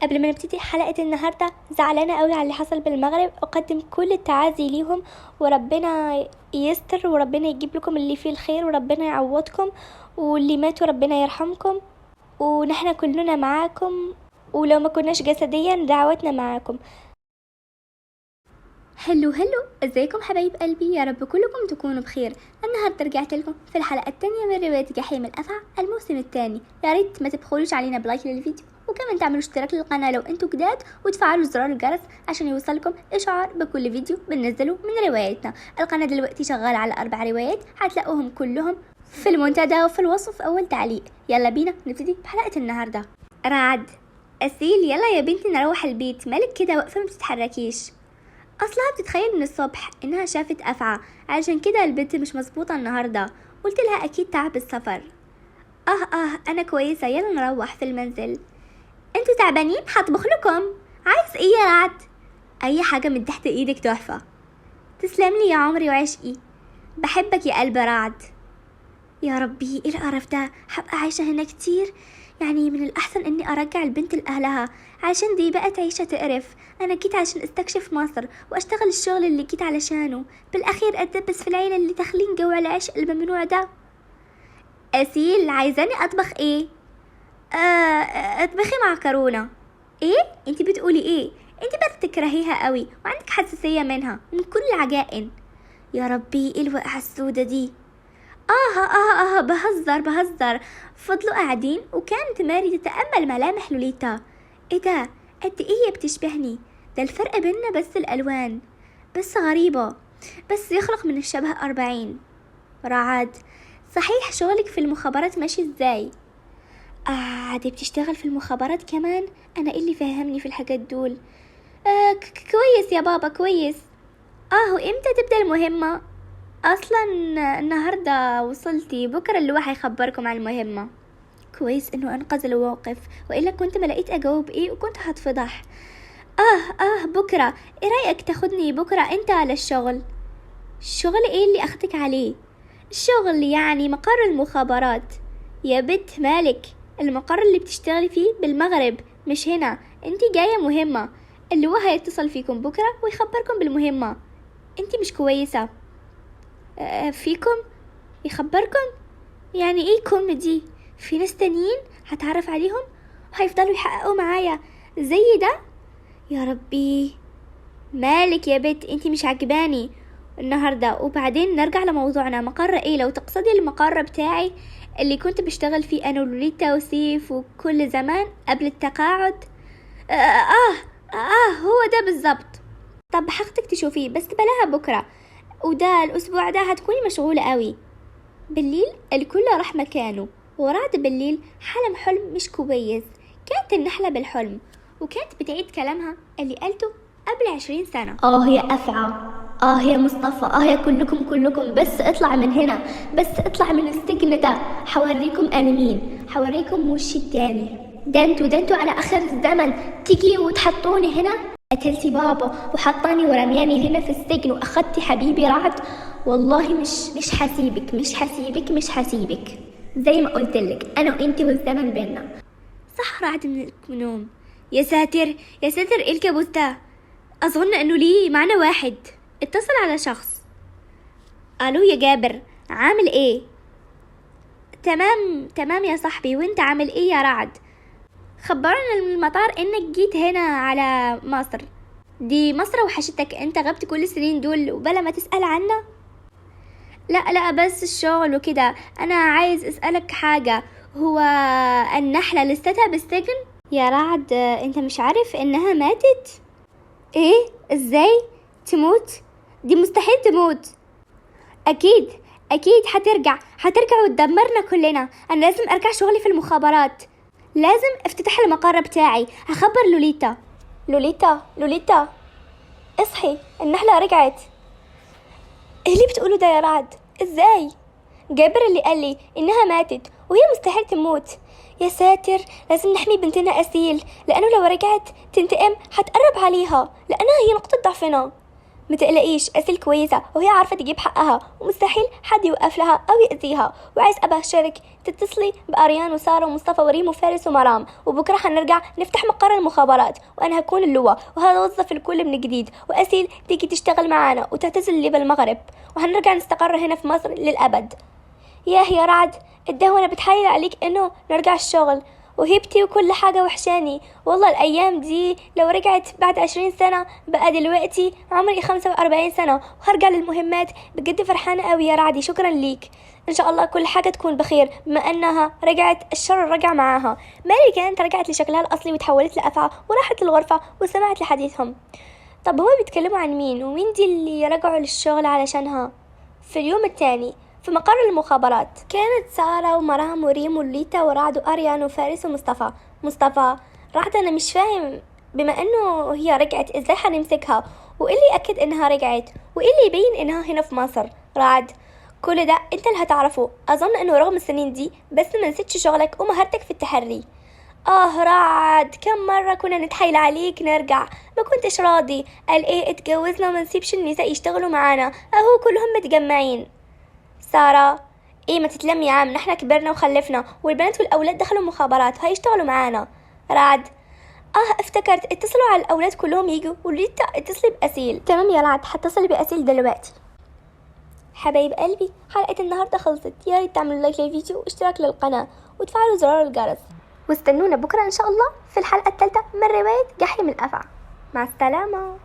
قبل ما نبتدي حلقة النهاردة، زعلانة قوي على اللي حصل بالمغرب. أقدم كل التعازي ليهم، وربنا يستر وربنا يجيب لكم اللي فيه الخير وربنا يعوضكم، واللي ماتوا ربنا يرحمكم، ونحن كلنا معاكم، ولو ما كناش جسديا دعوتنا معاكم. هلو ازيكم حبايب قلبي؟ يا رب كلكم تكونوا بخير. النهارده رجعت لكم في الحلقه الثانيه من روايه جحيم الافعى الموسم الثاني. يا ريت ما تبخلوش علينا بلايك للفيديو، وكمان تعملوا اشتراك للقناه لو انتوا جداد، وتفعلوا زرار الجرس عشان يوصلكم اشعار بكل فيديو بننزله من روايتنا. القناه دلوقتي شغاله على 4 روايات، هتلاقوهم كلهم في المنتدى وفي الوصف اول تعليق. يلا بينا نبتدي بحلقه النهارده. رعد: اسيل يلا يا بنتي نروح البيت، مالك كده واقفه ما بتتحركيش؟ اصلها بتتخيل من الصبح انها شافت افعى، علشان كده البنت مش مظبوطه النهارده. قلت لها اكيد تعب السفر. انا كويسه، يلا نروح في المنزل. انتوا تعبانين؟ هطبخ لكم. عايز ايه يا رعد؟ اي حاجه من تحت ايدك تحفه. تسلم لي يا عمري وعشقي، بحبك يا قلب رعد. يا ربي ايه القرف ده، هبقى عايشه هنا كتير؟ يعني من الأحسن إني أرجع البنت لأهلها، عشان دي بقت عيشة تقرف. أنا جيت عشان استكشف مصر وأشتغل الشغل اللي جيت علشانه، بالأخير أتدبس في العيلة اللي داخلين جو العشق الممنوع ده. أسيل عايزاني أطبخ إيه؟ اطبخي معكرونة. إيه؟ أنتي بتقولي إيه؟ أنتي بس تكرهيها قوي وعندك حساسية منها ومن كل العجائن. يا ربي إيه الوقعة السودة دي؟ بهزر. فضلوا قاعدين وكانت ماري تتأمل ملامح لوليتا. ايه ده؟ قد ايه هي بتشبهني؟ ده الفرق بيننا بس الألوان، بس غريبة، بس يخلق من الشبه 40. رعد: صحيح شغلك في المخابرات ماشي ازاي؟ دي بتشتغل في المخابرات كمان؟ انا ايه اللي فهمني في الحاجات دول؟ كويس يا بابا كويس. وامتى تبدأ المهمة؟ اصلا النهارده وصلتي، بكره اللي هو هيخبركم عن المهمه. كويس انه انقذ الموقف، والا كنت ما لقيت اجاوب ايه وكنت هتفضح. بكره. ايه رايك تاخدني بكره انت على الشغل؟ الشغل ايه اللي اخدك عليه؟ الشغل يعني مقر المخابرات. يا بنت مالك، المقر اللي بتشتغلي فيه بالمغرب مش هنا. انتي جايه مهمه، اللي هو هيتصل فيكم بكره ويخبركم بالمهمه. انتي مش كويسه. فيكم يخبركم؟ يعني ايه كم دي؟ في ناس تانيين هتعرف عليهم وهيفضلوا يحققوا معايا زي ده؟ يا ربي. مالك يا بت، انتي مش عجباني النهاردة. وبعدين نرجع لموضوعنا. مقر ايه؟ لو تقصدي المقر بتاعي اللي كنت بشتغل فيه انا ولوليتا وسيف وكل زمان قبل التقاعد. هو ده بالظبط. طب حقتك تشوفيه، بس بلاها بكرة، وده الأسبوع ده هتكوني مشغولة قوي. بالليل الكل راح مكانه، ورعد بالليل حلم حلم مش كويس. كانت النحلة بالحلم، وكانت بتعيد كلامها اللي قالته قبل 20 سنة. يا أفعى، يا مصطفى، يا كلكم، بس اطلع من هنا، بس اطلع من السجن ده، حوريكم أنا مين، حوريكم وشي التاني. ده انتوا على آخر الزمن تيجي وتحطوني هنا؟ قتلتي بابا وحطاني ورمياني هنا في السجن، وأخدتي حبيبي رعد. والله مش حسيبك زي ما قلتلك، أنا وإنتي والزمن بينا. صح رعد من النوم. يا ساتر ايه الكابوس ده؟ أظن أنه ليه معنى واحد. اتصل على شخص. ألو يا جابر، عامل ايه؟ تمام يا صاحبي، وانت عامل ايه يا رعد؟ خبرنا من المطار انك جيت هنا على مصر. دي مصر وحشتك، انت غبت كل السنين دول وبلا ما تسأل عنا. لا بس الشغل وكده. انا عايز اسألك حاجة، هو النحلة لستها بالسجن؟ يا رعد انت مش عارف انها ماتت؟ ايه؟ ازاي تموت؟ دي مستحيل تموت. اكيد هترجع وتدمرنا كلنا. انا لازم ارجع شغلي في المخابرات، لازم افتتح المقر بتاعي. هخبر لوليتا اصحي، النحلة رجعت. ايه اللي بتقوله ده يا رعد؟ ازاي؟ جابر اللي قال لي انها ماتت وهي مستحيل تموت. يا ساتر، لازم نحمي بنتنا أسيل، لانه لو رجعت تنتقم هتقرب عليها، لانها هي نقطة ضعفنا. متقلقيش، أسيل كويسة وهي عارفة تجيب حقها ومستحيل حد يوقف لها أو يأذيها. وعايز أبشرك تتصلي بأريان وسارة ومصطفى وريم وفارس ومرام، وبكرة هنرجع نفتح مقر المخابرات وأنا هكون اللواء وهوظف الكل من جديد، وأسيل تيجي تشتغل معانا وتعتزل لي بالمغرب، وهنرجع نستقر هنا في مصر للأبد. يا رعد، الدهونة بتحايل عليك إنه نرجع الشغل، وهبتي وكل حاجة وحشاني والله. الأيام دي لو رجعت بعد 20 سنة بقى دلوقتي عمري 45 سنة وهرجع للمهمات. بجد فرحانة قوي يا رعدي، شكرا ليك. إن شاء الله كل حاجة تكون بخير بما أنها رجعت الشر رجع معاها. ماري كانت رجعت لشكلها الأصلي وتحولت لأفعى وراحت للغرفة وسمعت لحديثهم. طب هما بيتكلموا عن مين ومين دي اللي رجعوا للشغل علشانها؟ في اليوم الثاني في مقر المخابرات كانت سارة ومرام وريم وليتا ورعد وأريان وفارس ومصطفى. رعد أنا مش فاهم، بما أنه هي رجعت إزاي حنمسكها؟ وإيه اللي يأكد إنها رجعت؟ وإيه اللي يبين إنها هنا في مصر؟ رعد، كل ده أنت اللي هتعرفه. أظن أنه رغم السنين دي بس ما نسيتش شغلك ومهارتك في التحري. رعد، كم مرة كنا نتحايل عليك نرجع ما كنتش راضي. قال إيه اتجوزنا وما نسيبش النساء يشتغلوا معانا، أهو كلهم متجمعين. سارة، ايه ما تتلم يا عم، نحن كبرنا وخلفنا والبنات والأولاد دخلوا مخابرات هيشتغلوا معانا. رعد، افتكرت اتصلوا على الأولاد كلهم يجوا، وليتا اتصلي بأسيل. تمام يا رعد، هتصلي بأسيل دلوقتي. حبايب قلبي، حلقة النهاردة خلصت. يا ريت تعملوا لايك للفيديو واشتراك للقناة وتفعلوا زرار الجرس، واستنونا بكرة إن شاء الله في الحلقة الثالثة من رواية جحيم الأفعى. مع السلامة.